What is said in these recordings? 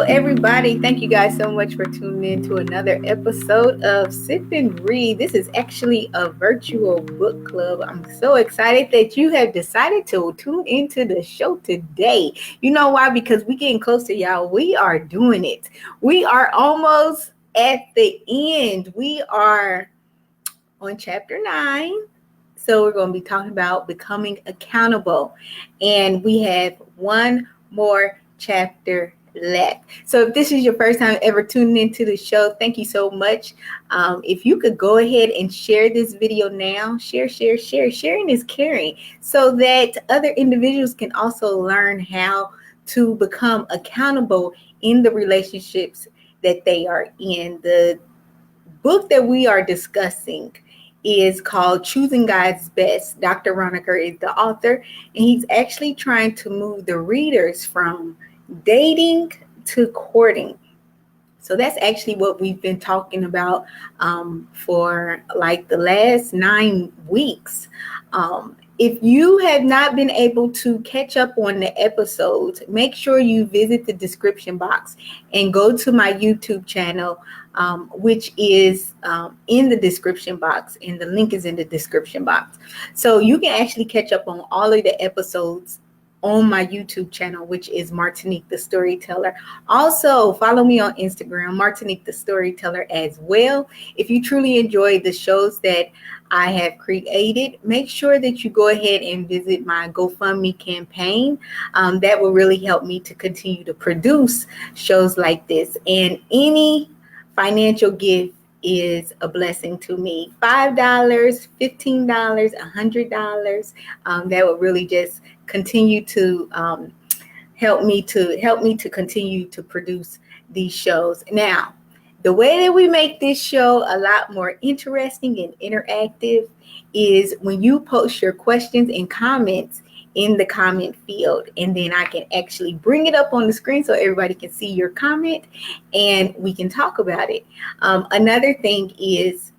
everybody. Thank you guys so much for tuning in to another episode of Sip and Read. This is actually a virtual book club. I'm so excited that you have decided to tune into the show today. You know why? Because we're getting close to y'all. We are doing it. We are almost at the end. We are on chapter 9. So we're going to be talking about becoming accountable. And we have one more chapter left. So if this is your first time ever tuning into the show, thank you so much. If you could go ahead and share this video now, share. Sharing is caring, so that other individuals can also learn how to become accountable in the relationships that they are in. The book that we are discussing is called Choosing God's Best. Dr. Raunikar is the author, and he's actually trying to move the readers from dating to courting. So that's actually what we've been talking about for like the last 9 weeks. If you have not been able to catch up on the episodes, make sure you visit the description box and go to my YouTube channel, which is in the description box, and the link is in the description box. So you can actually catch up on all of the episodes on my YouTube channel, which is Martinique the Storyteller. Also, follow me on Instagram, Martinique the Storyteller as well. If you truly enjoy the shows that I have created, make sure that you go ahead and visit my GoFundMe campaign. That will really help me to continue to produce shows like this. And any financial gift is a blessing to me. $5, $15, $100. That will really just continue to help me to continue to produce these shows. Now, the way that we make this show a lot more interesting and interactive is when you post your questions and comments in the comment field, and then I can actually bring it up on the screen so everybody can see your comment and we can talk about it. Another thing is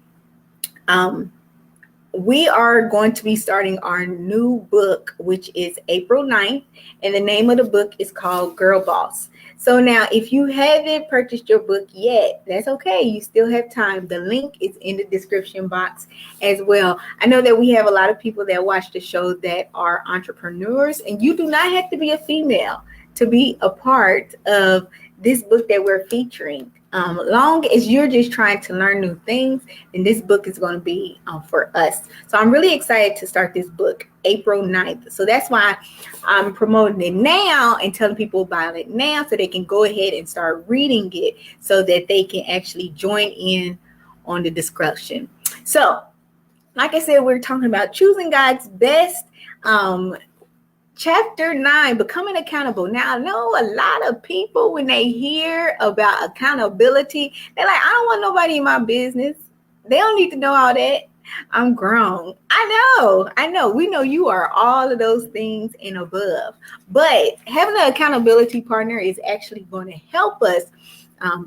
we are going to be starting our new book, which is April 9th, and the name of the book is called Girl Boss. So now, if you haven't purchased your book yet, that's okay. You still have time. The link is in the description box as well. I know that we have a lot of people that watch the show that are entrepreneurs, and you do not have to be a female to be a part of this book that we're featuring. Long as you're just trying to learn new things, then this book is going to be for us. So I'm really excited to start this book April 9th. So that's why I'm promoting it now and telling people about it now so they can go ahead and start reading it so that they can actually join in on the discussion. So, like I said, we're talking about choosing God's best. Chapter 9, becoming accountable. Now, I know a lot of people, when they hear about accountability, they're like, I don't want nobody in my business. They don't need to know all that. I'm grown. I know. We know you are all of those things and above. But having an accountability partner is actually going to help us,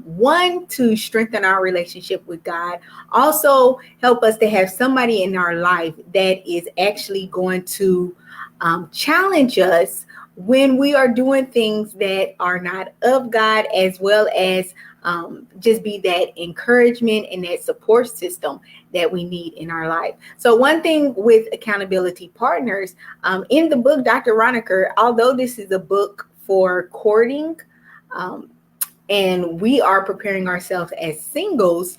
one, to strengthen our relationship with God. Also, help us to have somebody in our life that is actually going to challenge us when we are doing things that are not of God, as well as just be that encouragement and that support system that we need in our life. So one thing with accountability partners, in the book, Dr. Raunikar, although this is a book for courting, and we are preparing ourselves as singles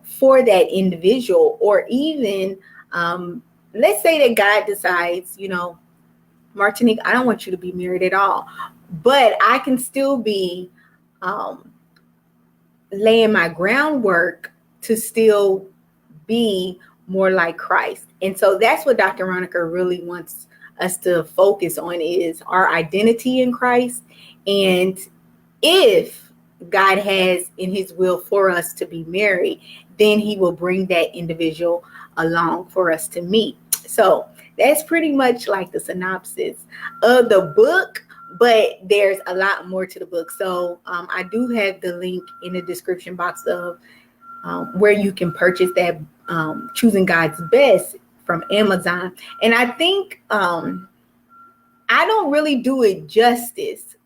for that individual, or even let's say that God decides, Martinique, I don't want you to be married at all, but I can still be laying my groundwork to still be more like Christ. And so that's what Dr. Raunikar really wants us to focus on, is our identity in Christ. And if God has in his will for us to be married, then he will bring that individual along for us to meet. So that's pretty much like the synopsis of the book, but there's a lot more to the book. So I do have the link in the description box of where you can purchase that Choosing God's Best from Amazon. And I think I don't really do it justice,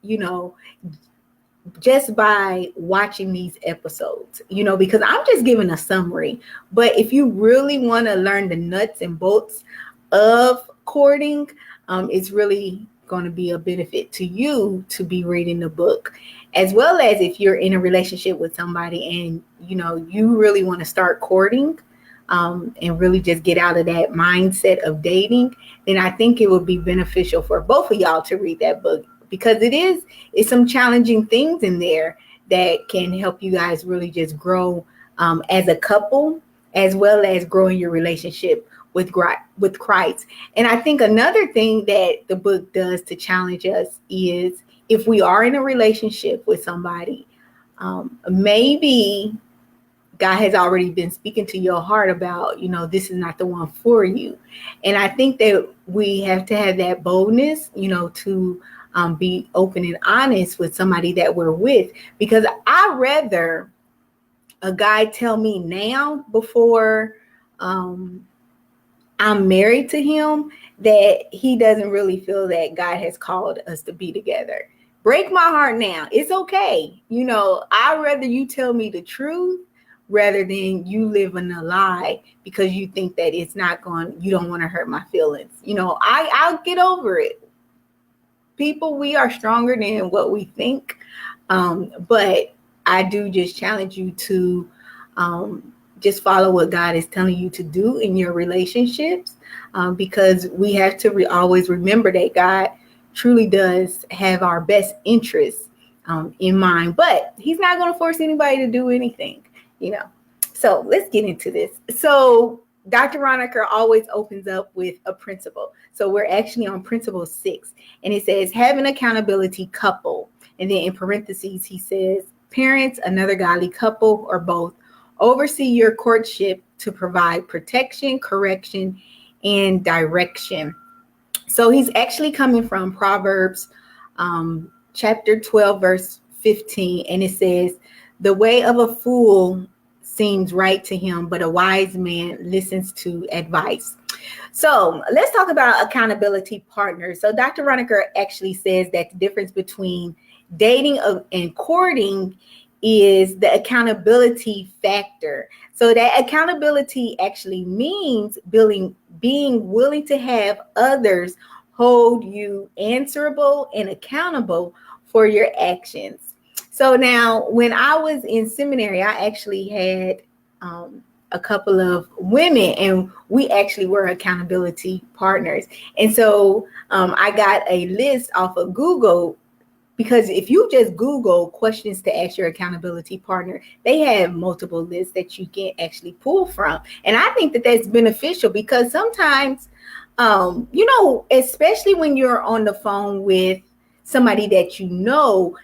just by watching these episodes, because I'm just giving a summary. But if you really want to learn the nuts and bolts of courting, it's really going to be a benefit to you to be reading the book, as well as if you're in a relationship with somebody and you really want to start courting, and really just get out of that mindset of dating, then I think it would be beneficial for both of y'all to read that book, because it's some challenging things in there that can help you guys really just grow as a couple, as well as growing your relationship with Christ. And I think another thing that the book does to challenge us is, if we are in a relationship with somebody, maybe God has already been speaking to your heart about, this is not the one for you. And I think that we have to have that boldness, to be open and honest with somebody that we're with, because I'd rather a guy tell me now before I'm married to him that he doesn't really feel that God has called us to be together. Break my heart now. It's okay. I'd rather you tell me the truth rather than you live in a lie because you think that you don't want to hurt my feelings. I'll get over it. People, we are stronger than what we think. But I do just challenge you to just follow what God is telling you to do in your relationships, because we have to always remember that God truly does have our best interests in mind, but he's not going to force anybody to do anything, So let's get into this. So Dr. Raunikar always opens up with a principle. So we're actually on principle 6, and it says, have an accountability couple. And then in parentheses, he says, parents, another godly couple, or both, oversee your courtship to provide protection, correction, and direction. So he's actually coming from Proverbs chapter 12, verse 15. And it says, the way of a fool seems right to him, but a wise man listens to advice. So let's talk about accountability partners. So Dr. Raunikar actually says that the difference between dating and courting is the accountability factor. So that accountability actually means being willing to have others hold you answerable and accountable for your actions. So now, when I was in seminary, I actually had a couple of women, and we actually were accountability partners. And so I got a list off of Google, because if you just Google questions to ask your accountability partner, they have multiple lists that you can actually pull from. And I think that that's beneficial, because sometimes, especially when you're on the phone with somebody that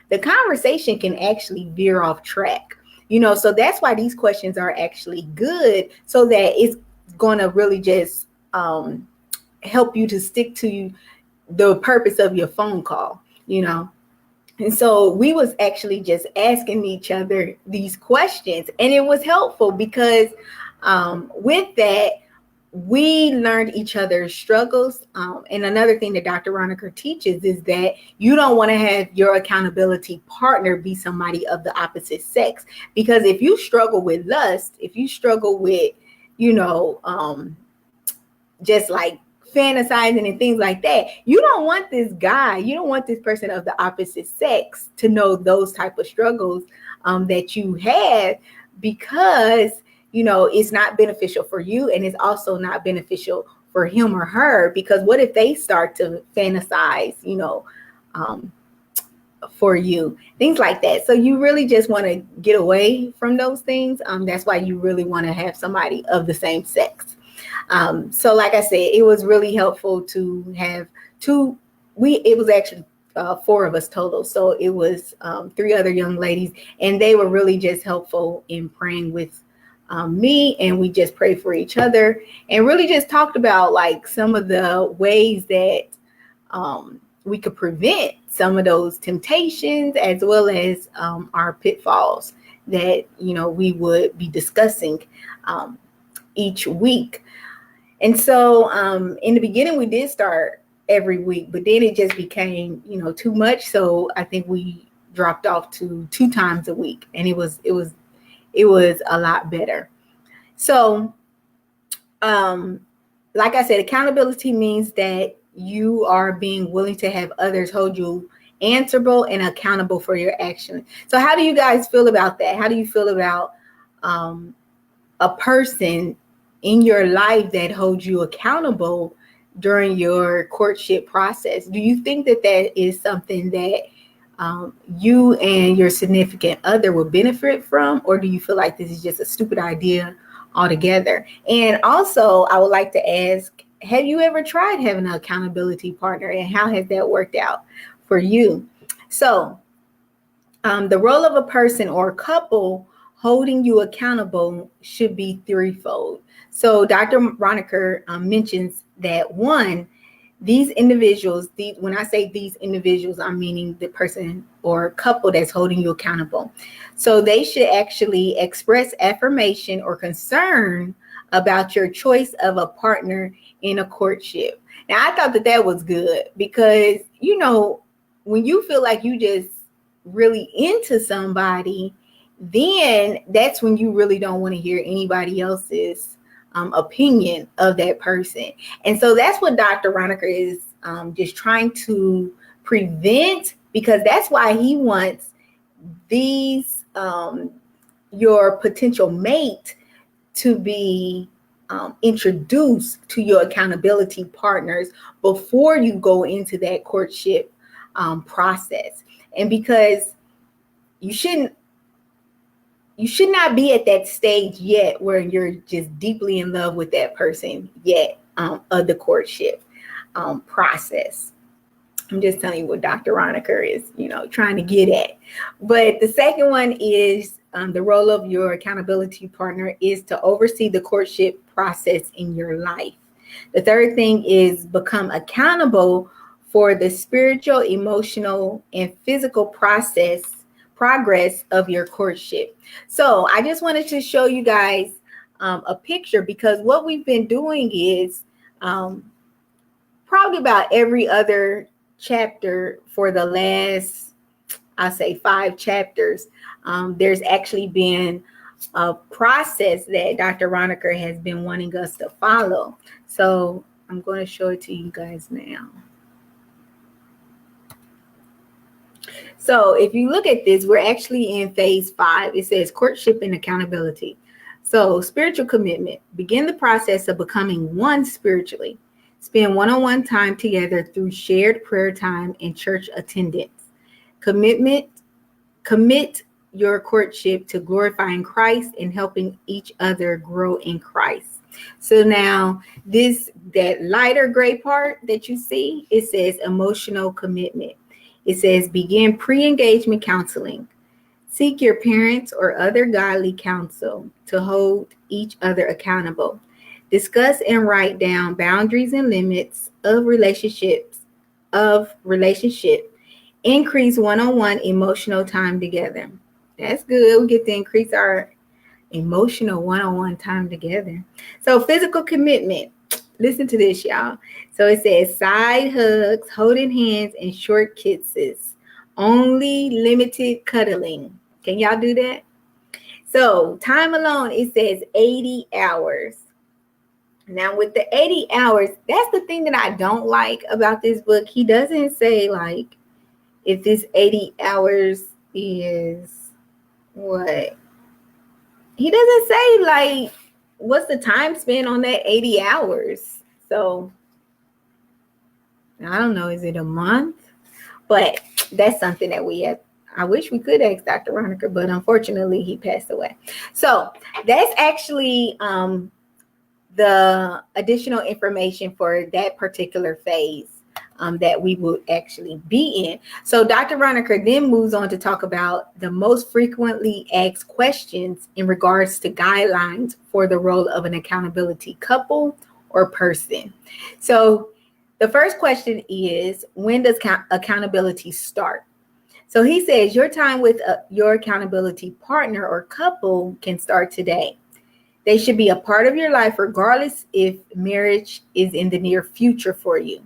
the conversation can actually veer off track. So that's why these questions are actually good, so that it's going to really just help you to stick to the purpose of your phone call, And so we was actually just asking each other these questions, and it was helpful because with that, we learned each other's struggles. And another thing that Dr. Raunikar teaches is that you don't want to have your accountability partner be somebody of the opposite sex, because if you struggle with lust, if you struggle with, just like fantasizing and things like that, you don't want this guy, you don't want this person of the opposite sex to know those type of struggles that you have, because it's not beneficial for you, and it's also not beneficial for him or her, because what if they start to fantasize for you, things like that. So you really just want to get away from those things. That's why you really want to have somebody of the same sex. So like I said, it was really helpful to have it was actually 4 of us total. So it was 3 other young ladies, and they were really just helpful in praying with me, and we just prayed for each other and really just talked about like some of the ways that we could prevent some of those temptations, as well as our pitfalls that we would be discussing each week. And so in the beginning, we did start every week, but then it just became, too much. So I think we dropped off to 2 times a week, and it was a lot better. So, like I said, accountability means that you are being willing to have others hold you answerable and accountable for your actions. So how do you guys feel about that? How do you feel about a person in your life that holds you accountable during your courtship process? Do you think that that is something that you and your significant other will benefit from, or do you feel like this is just a stupid idea altogether? And also, I would like to ask, have you ever tried having an accountability partner, and how has that worked out for you? So, the role of a person or couple holding you accountable should be threefold. So, Dr. Raunikar mentions that one, these individuals, when I say these individuals, I'm meaning the person or couple that's holding you accountable. So they should actually express affirmation or concern about your choice of a partner in a courtship. Now, I thought that that was good because, you know, when you feel like you just really into somebody, then that's when you really don't want to hear anybody else's opinion of that person. And so that's what Dr. Raunikar is just trying to prevent, because that's why he wants these, your potential mate to be introduced to your accountability partners before you go into that courtship process. And because you should not be at that stage yet where you're just deeply in love with that person yet of the courtship process. I'm just telling you what Dr. Raunikar is, trying to get at. But the second one is the role of your accountability partner is to oversee the courtship process in your life. The third thing is become accountable for the spiritual, emotional, and physical progress of your courtship. So I just wanted to show you guys a picture, because what we've been doing is probably about every other chapter for the last, I'll say 5 chapters, there's actually been a process that Dr. Raunikar has been wanting us to follow. So I'm going to show it to you guys now. So if you look at this, we're actually in phase 5. It says courtship and accountability. So spiritual commitment. Begin the process of becoming one spiritually. Spend one-on-one time together through shared prayer time and church attendance. Commit your courtship to glorifying Christ and helping each other grow in Christ. So now that lighter gray part that you see, it says emotional commitment. It says begin pre-engagement counseling. Seek your parents or other godly counsel to hold each other accountable. Discuss and write down boundaries and limits of relationship. Increase one-on-one emotional time together. That's good. We get to increase our emotional one-on-one time together. So physical commitment. Listen to this, y'all. So it says side hugs, holding hands, and short kisses. Only limited cuddling. Can y'all do that? So time alone, it says 80 hours. Now with the 80 hours, that's the thing that I don't like about this book. He doesn't say like if this 80 hours is what. He doesn't say like what's the time spent on that 80 hours. So I don't know, is it a month? But that's something that I wish we could ask Dr. Raunikar, but unfortunately he passed away. So that's actually the additional information for that particular phase that we will actually be in. So Dr. Raunikar then moves on to talk about the most frequently asked questions in regards to guidelines for the role of an accountability couple or person. So the first question is, when does accountability start? So he says your time with your accountability partner or couple can start today. They should be a part of your life regardless if marriage is in the near future for you.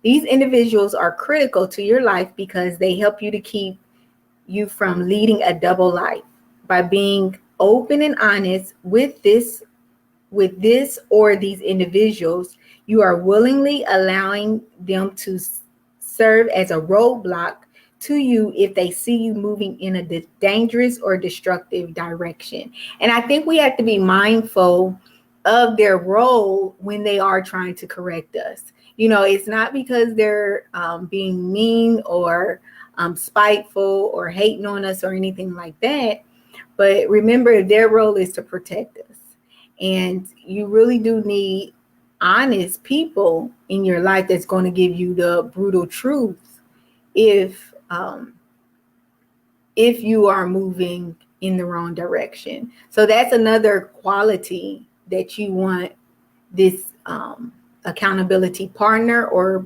These individuals are critical to your life because they help you to keep you from leading a double life by being open and honest with this or these individuals. You are willingly allowing them to serve as a roadblock to you if they see you moving in a dangerous or destructive direction. And I think we have to be mindful of their role when they are trying to correct us. It's not because they're being mean or spiteful or hating on us or anything like that. But remember, their role is to protect us. And you really do need honest people in your life that's going to give you the brutal truth if you are moving in the wrong direction. So that's another quality that you want this accountability partner or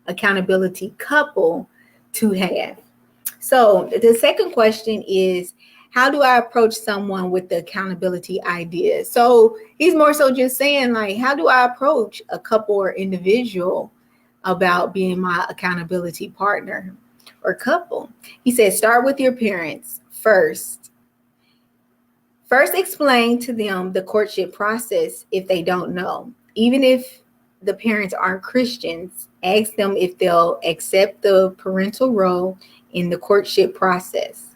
accountability couple to have. So the second question is, how do I approach someone with the accountability idea? So he's more so just saying, like, how do I approach a couple or individual about being my accountability partner or couple? He says, start with your parents first. First, explain to them the courtship process if they don't know. Even if the parents aren't Christians, ask them if they'll accept the parental role in the courtship process.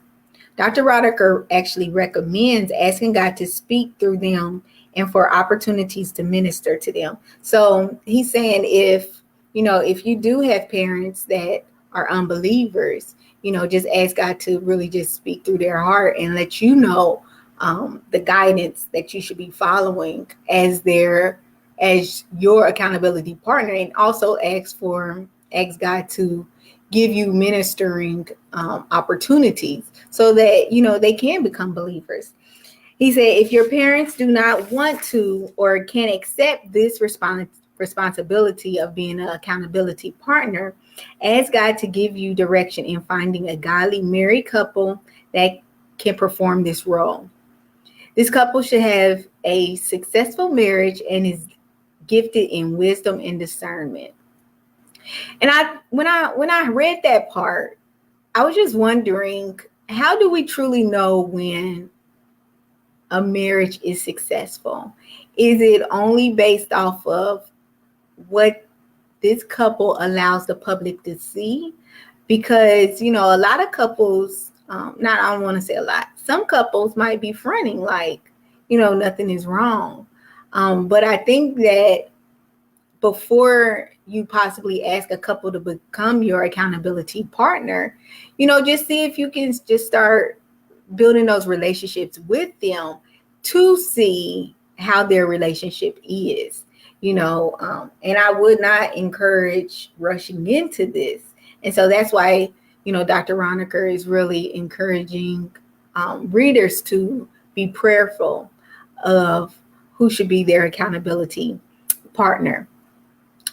Dr. Raunikar actually recommends asking God to speak through them and for opportunities to minister to them. So he's saying if you do have parents that are unbelievers, just ask God to really just speak through their heart and let you know the guidance that you should be following as your accountability partner, and also ask God to give you ministering opportunities so that they can become believers. He said, if your parents do not want to or can't accept this responsibility of being an accountability partner, ask God to give you direction in finding a godly married couple that can perform this role. This couple should have a successful marriage and is gifted in wisdom and discernment. And when I read that part, I was just wondering, how do we truly know when a marriage is successful? Is it only based off of what this couple allows the public to see? Because, a lot of couples, I don't want to say a lot, some couples might be fronting like, nothing is wrong. But I think that before you possibly ask a couple to become your accountability partner, just see if you can just start building those relationships with them to see how their relationship is, and I would not encourage rushing into this. And so that's why, Dr. Raunikar is really encouraging readers to be prayerful of who should be their accountability partner.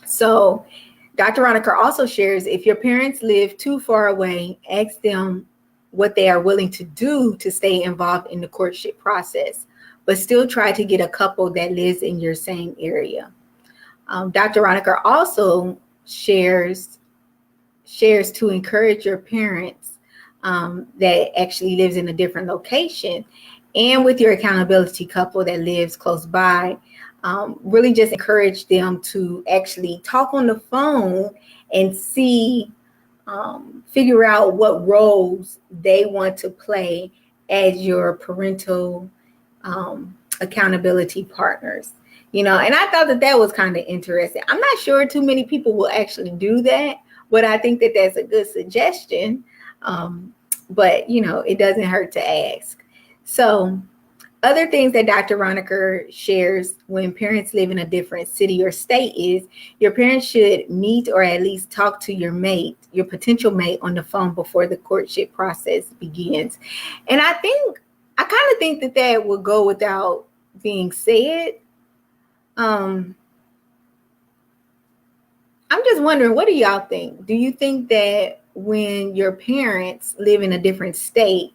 So Dr. Raunikar also shares, if your parents live too far away, ask them what they are willing to do to stay involved in the courtship process, but still try to get a couple that lives in your same area. Dr. Raunikar also shares to encourage your parents that actually lives in a different location, and with your accountability couple that lives close by, really just encourage them to actually talk on the phone and figure out what roles they want to play as your parental accountability partners. And I thought that was kind of interesting. I'm not sure too many people will actually do that, but I think that that's a good suggestion. But it doesn't hurt to ask. So other things that Dr. Raunikar shares when parents live in a different city or state is your parents should meet or at least talk to your potential mate on the phone before the courtship process begins. And I kind of think that will go without being said. I'm just wondering, what do y'all think? Do you think that when your parents live in a different state,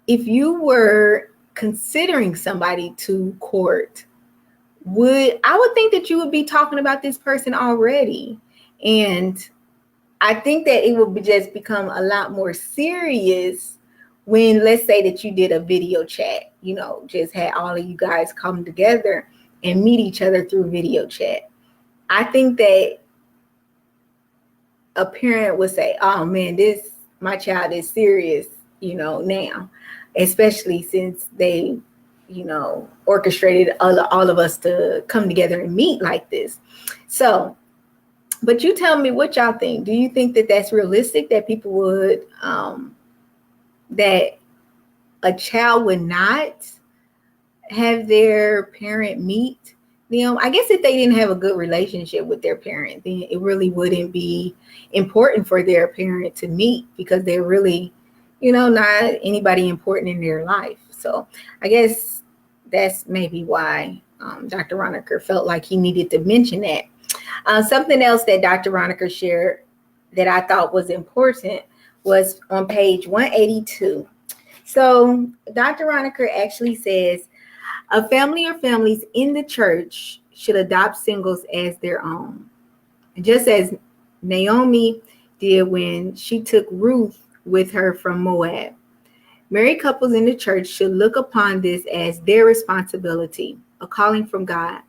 if you were considering somebody to court, I would think that you would be talking about this person already. And I think that it will just become a lot more serious when, let's say that you did a video chat, just had all of you guys come together and meet each other through video chat. I think that a parent would say, oh man, my child is serious, now, especially since they, orchestrated all of us to come together and meet like this. So, but you tell me what y'all think. Do you think that that's realistic, that people would, that a child would not have their parent meet them? I guess if they didn't have a good relationship with their parent, then it really wouldn't be important for their parent to meet, because they're really, not anybody important in their life. So I guess that's maybe why Dr. Raunikar felt like he needed to mention that. Something else that Dr. Raunikar shared that I thought was important was on page 182. So Dr. Raunikar actually says, a family or families in the church should adopt singles as their own, just as Naomi did when she took Ruth with her from Moab. Married couples in the church should look upon this as their responsibility, a calling from God.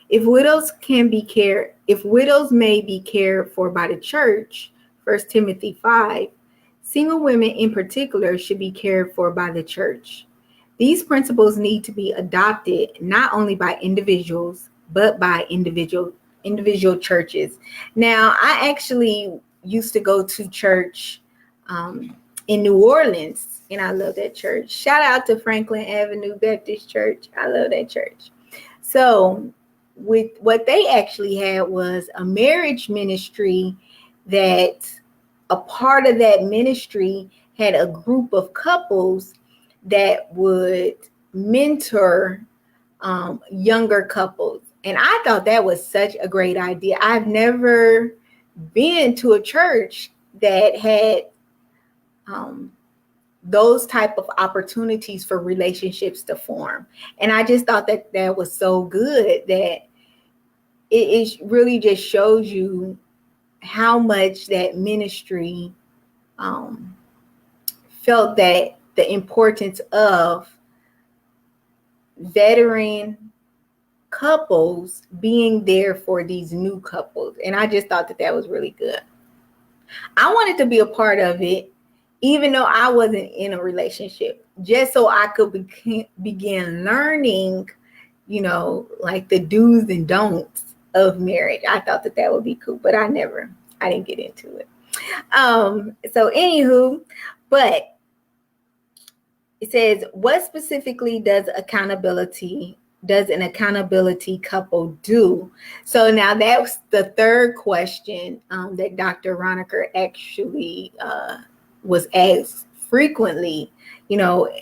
If widows may be cared for by the church, 1 Timothy 5, single women in particular should be cared for by the church. These principles need to be adopted not only by individuals, but by individual churches. Now, I actually used to go to church in New Orleans, and I love that church. Shout out to Franklin Avenue Baptist Church. I love that church. So with what they actually had was a marriage ministry, that a part of that ministry had a group of couples that would mentor younger couples. And I thought that was such a great idea. I've never been to a church that had those type of opportunities for relationships to form. And I just thought that that was so good, that it really just shows you how much that ministry felt that the importance of veteran couples being there for these new couples. And I just thought that that was really good. I wanted to be a part of it, even though I wasn't in a relationship, just so I could begin learning, like the do's and don'ts of marriage. I thought that that would be cool, but I didn't get into it. So anywho, but it says, what specifically does an accountability couple do? So now that's the third question that Dr. Raunikar actually was asked frequently.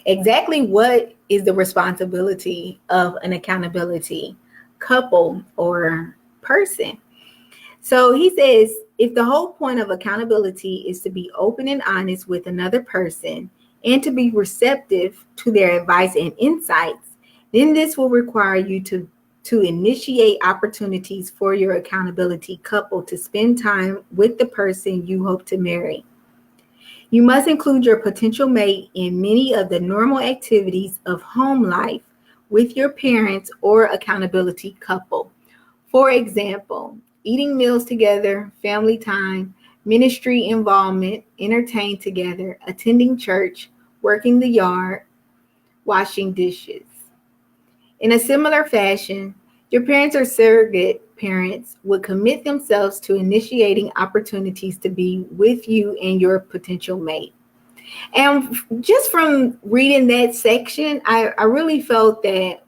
Exactly what is the responsibility of an accountability couple or person? So he says, if the whole point of accountability is to be open and honest with another person and to be receptive to their advice and insights, then this will require you to initiate opportunities for your accountability couple to spend time with the person you hope to marry. You must include your potential mate in many of the normal activities of home life with your parents or accountability couple. For example, eating meals together, family time, ministry involvement, entertain together, attending church, working the yard, washing dishes. In a similar fashion, your parents or surrogate parents would commit themselves to initiating opportunities to be with you and your potential mate. And just from reading that section, I really felt that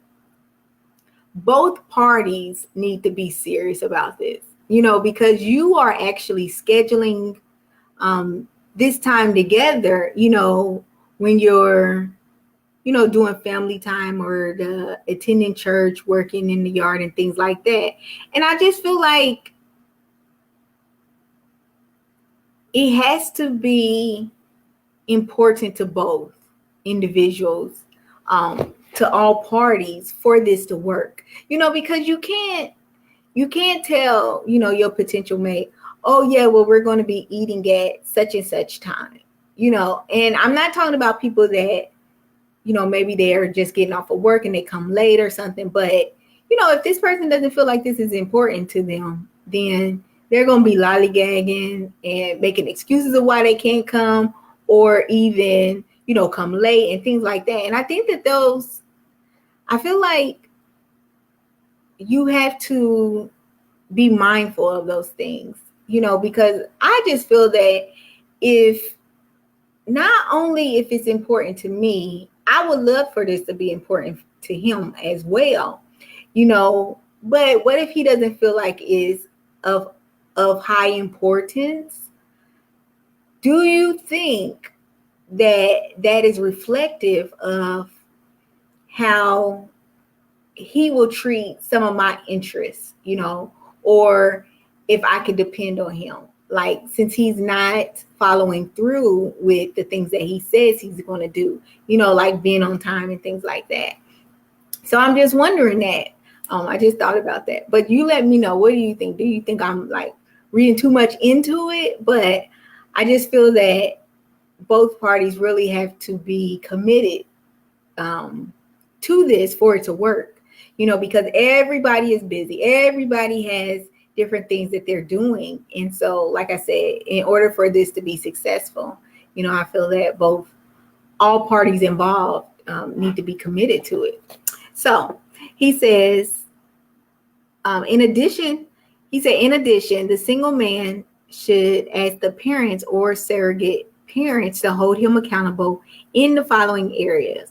both parties need to be serious about this, because you are actually scheduling this time together, when you're, doing family time or the attending church, working in the yard and things like that. And I just feel like it has to be important to both individuals, to all parties for this to work, because you can't tell, your potential mate, oh yeah, well, we're going to be eating at such and such time, and I'm not talking about people that, maybe they're just getting off of work and they come late or something. But, if this person doesn't feel like this is important to them, then they're going to be lollygagging and making excuses of why they can't come, or even, come late and things like that. And I think that I feel like you have to be mindful of those things, because I just feel that if not only if it's important to me, I would love for this to be important to him as well, but what if he doesn't feel like it's of high importance? Do you think that is reflective of how he will treat some of my interests, or if I could depend on him? Like, since he's not following through with the things that he says he's going to do, like being on time and things like that. So I'm just wondering that. I just thought about that. But you let me know. What do you think? Do you think I'm like reading too much into it? But I just feel that both parties really have to be committed to this for it to work, because everybody is busy. Everybody has different things that they're doing. And so, like I said, in order for this to be successful, I feel that all parties involved need to be committed to it. So he says, in addition, the single man should ask the parents or surrogate parents to hold him accountable in the following areas.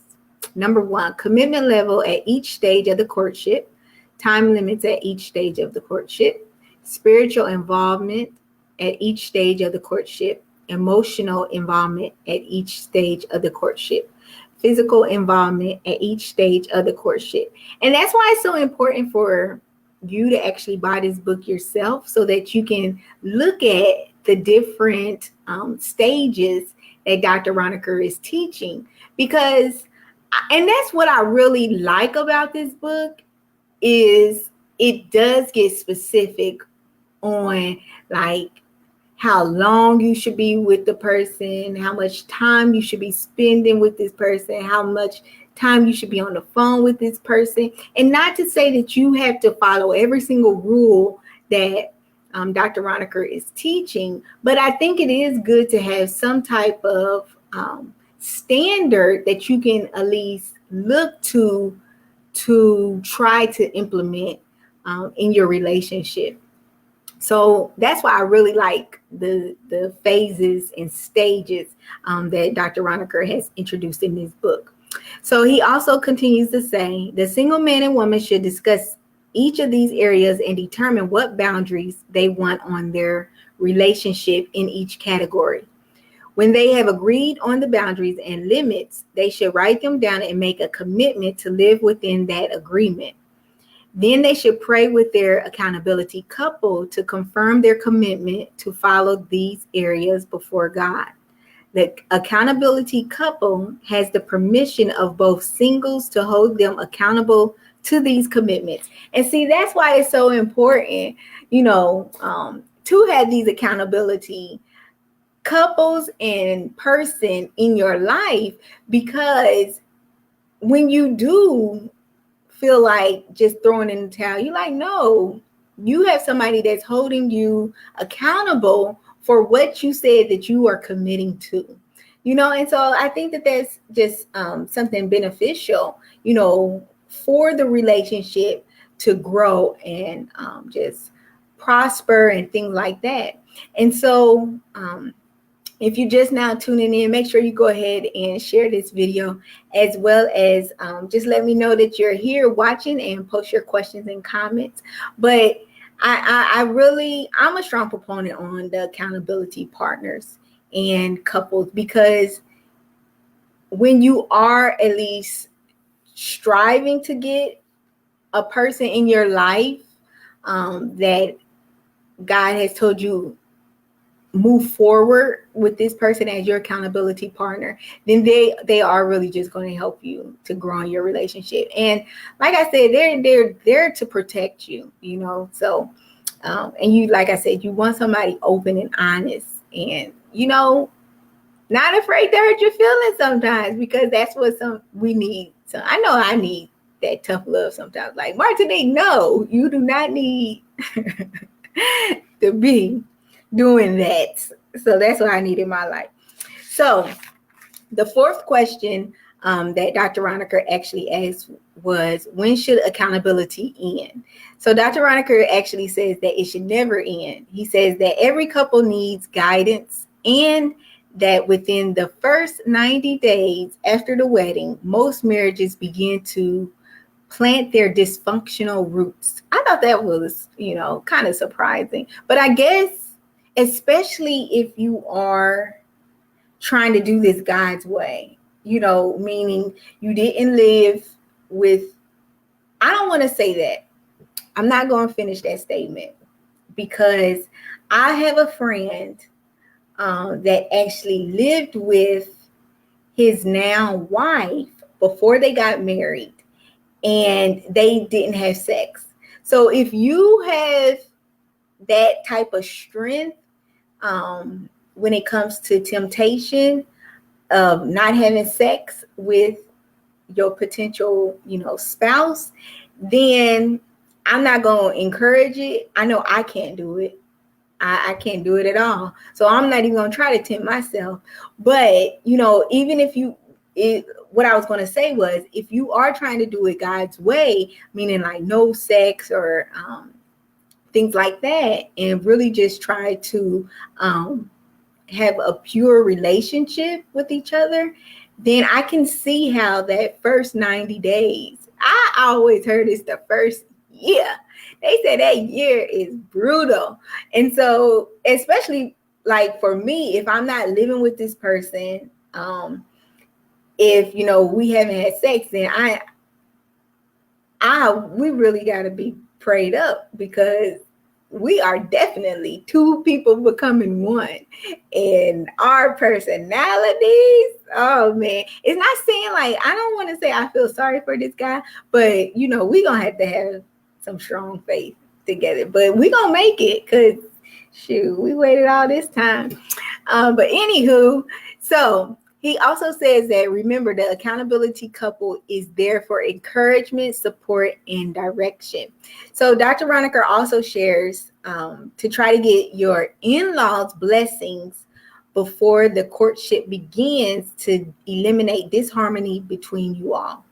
Number 1, commitment level at each stage of the courtship, time limits at each stage of the courtship, spiritual involvement at each stage of the courtship, emotional involvement at each stage of the courtship, physical involvement at each stage of the courtship. And that's why it's so important for you to actually buy this book yourself, so that you can look at the different stages that Dr. Raunikar is teaching. And that's what I really like about this book, is it does get specific on like how long you should be with the person, how much time you should be spending with this person, how much time you should be on the phone with this person. And not to say that you have to follow every single rule that Dr. Raunikar is teaching, but I think it is good to have some type of standard that you can at least look to try to implement in your relationship. So that's why I really like the phases and stages that Dr. Raunikar has introduced in this book. So he also continues to say, the single man and woman should discuss each of these areas and determine what boundaries they want on their relationship in each category. When they have agreed on the boundaries and limits, they should write them down and make a commitment to live within that agreement. Then they should pray with their accountability couple to confirm their commitment to follow these areas before God. The accountability couple has the permission of both singles to hold them accountable to these commitments. And see, that's why it's so important, to have these accountability couples and person in your life, because when you do feel like just throwing in the towel, you're like, no, you have somebody that's holding you accountable for what you said that you are committing to, and so I think that that's just something beneficial, for the relationship to grow and just prosper and things like that. And so if you're just now tuning in, make sure you go ahead and share this video, as well as just let me know that you're here watching and post your questions and comments. But I'm a strong proponent on the accountability partners and couples, because when you are at least striving to get a person in your life that God has told you move forward with this person as your accountability partner, then they are really just going to help you to grow in your relationship. And like I said, they're there to protect you, so And you, like I said, you want somebody open and honest, and not afraid to hurt your feelings sometimes, because that's what we need. So I know I need that tough love sometimes. Like, Martinique, no, you do not need to be doing that. So that's what I need in my life. So the fourth question that Dr. Raunikar actually asked was, when should accountability end? So Dr. Raunikar actually says that it should never end. He says that every couple needs guidance, and that within the first 90 days after the wedding, most marriages begin to plant their dysfunctional roots. I thought that was, kind of surprising. But I guess, especially if you are trying to do this God's way, meaning you didn't live with, I don't want to say that. I'm not going to finish that statement, because I have a friend that actually lived with his now wife before they got married, and they didn't have sex. So if you have that type of strength when it comes to temptation of not having sex with your potential, spouse, then I'm not going to encourage it. I know I can't do it. I can't do it at all. So I'm not even going to try to tempt myself. But, even if what I was going to say was, if you are trying to do it God's way, meaning like no sex or things like that, and really just try to have a pure relationship with each other, then I can see how that first 90 days, I always heard it's the first year. They say that year is brutal. And so, especially like for me, if I'm not living with this person, if, we haven't had sex, then we really got to be prayed up, because we are definitely two people becoming one, and our personalities, oh man, it's not saying like, I don't want to say I feel sorry for this guy, but we gonna have to have some strong faith together, but we gonna make it, because shoot, we waited all this time. But anywho, so he also says that, remember, the accountability couple is there for encouragement, support, and direction. So Dr. Raunikar also shares to try to get your in-laws' blessings before the courtship begins, to eliminate disharmony between you all.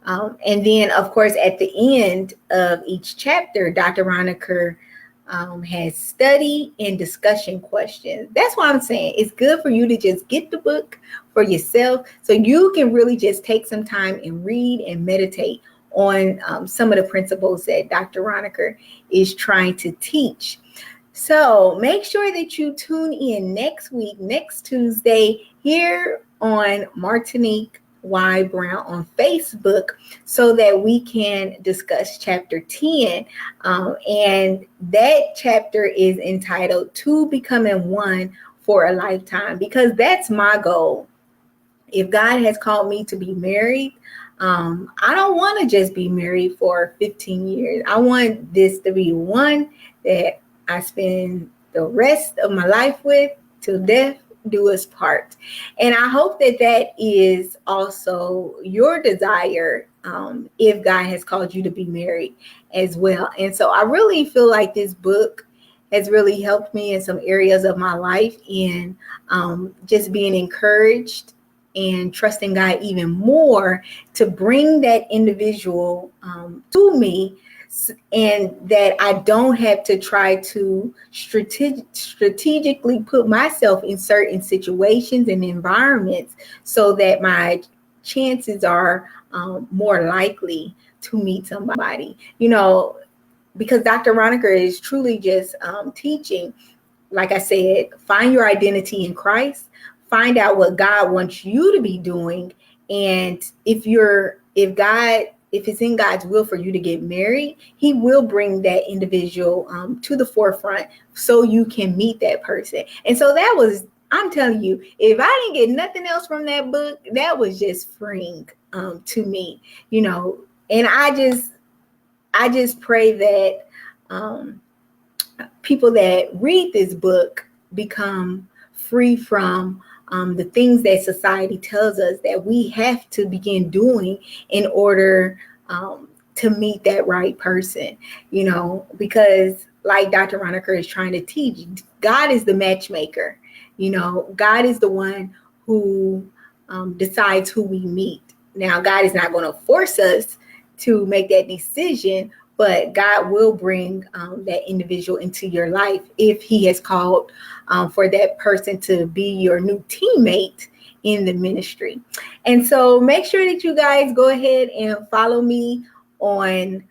And then, of course, at the end of each chapter, Dr. Raunikar has study and discussion questions. That's why I'm saying it's good for you to just get the book for yourself, so you can really just take some time and read and meditate on some of the principles that Dr. Raunikar is trying to teach. So make sure that you tune in next week, next Tuesday, here on Martinique Y. Brown on Facebook, so that we can discuss chapter 10. And that chapter is entitled "Two Becoming One for a Lifetime," because that's my goal. If God has called me to be married, I don't want to just be married for 15 years. I want this to be one that I spend the rest of my life with, till death do us part. And I hope that that is also your desire, if God has called you to be married as well. And so I really feel like this book has really helped me in some areas of my life, in just being encouraged and trusting God even more to bring that individual to me, and that I don't have to try to strategically put myself in certain situations and environments, so that my chances are more likely to meet somebody, because Dr. Raunikar is truly just teaching, like I said, find your identity in Christ, find out what God wants you to be doing. And if it's in God's will for you to get married, he will bring that individual to the forefront, so you can meet that person. And so I'm telling you, if I didn't get nothing else from that book, that was just freeing to me, and I just pray that people that read this book become free from the things that society tells us that we have to begin doing in order to meet that right person, because like Dr. Raunikar is trying to teach, God is the matchmaker. God is the one who decides who we meet. Now, God is not going to force us to make that decision, but God will bring that individual into your life if He has called for that person to be your new teammate in the ministry. And so make sure that you guys go ahead and follow me on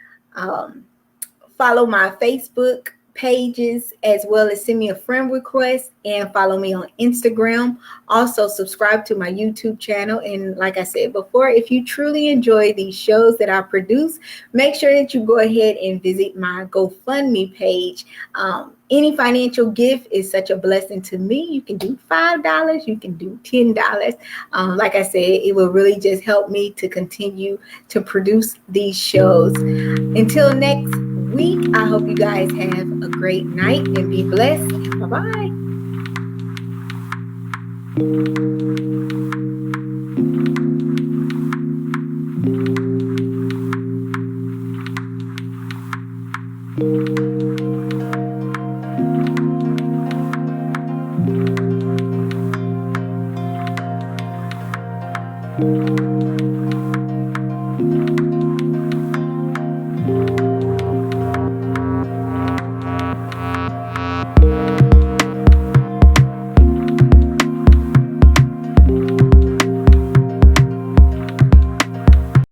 follow my Facebook pages, as well as send me a friend request and follow me on Instagram. Also subscribe to my YouTube channel. And like I said before, if you truly enjoy these shows that I produce, make sure that you go ahead and visit my GoFundMe page. Any financial gift is such a blessing to me. You can do $5, you can do $10. Like I said, it will really just help me to continue to produce these shows. Until next week, I hope you guys have a great night and be blessed. Bye-bye.